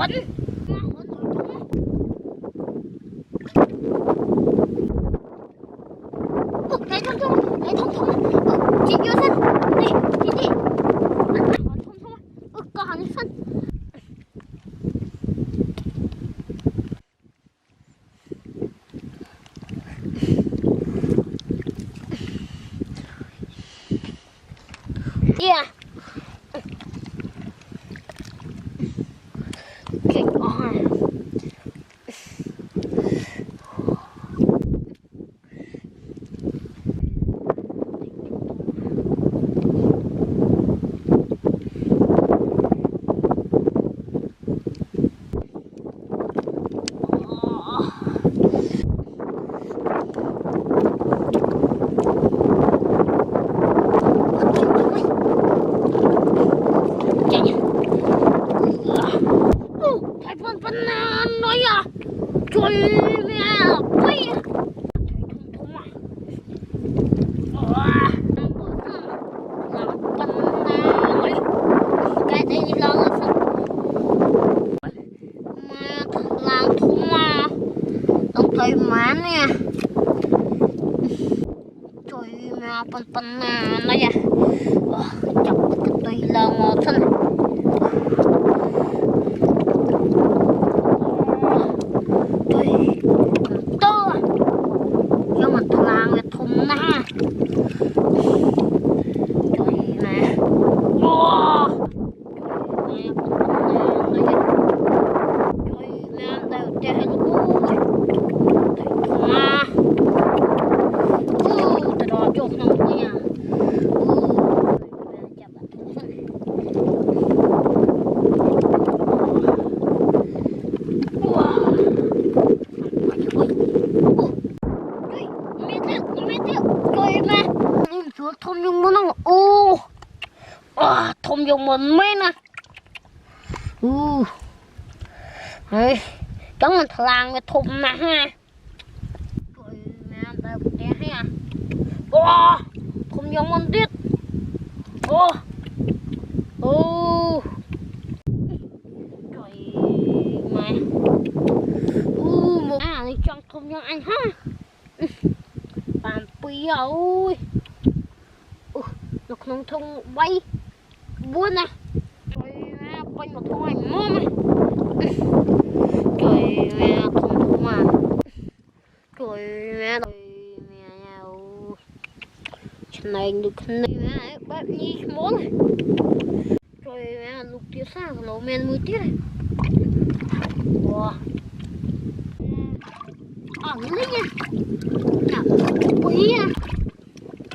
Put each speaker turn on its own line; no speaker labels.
quấn. Thấy thông thông, thấy thông thông. Chị vô sân. Đi, chị. Thông thông. Có hàng sân. Yeah. Get on. Nói à, trời mẹ quay cái đây là làm thùng mà ông thấy má nè, trời mẹ phân nói à, chọc cái tùy là một thân. Thôm dùng một nó thôm dùng một mấy nè đấy chẳng mình làm cái thôm nè ha rồi mẹ tao té ha thôm dùng một tiết rồi mẹ một này trong thôm dùng anh ha bạn pi ơi nó không thông bay buôn nè trời mẹ bay một thằng ảnh mom trời mẹ không mà trời mẹ nhau chân này được này mẹ bạn đi món này trời mẹ lục tiêu xa của nó men mùi tiết này lấy nha quý nha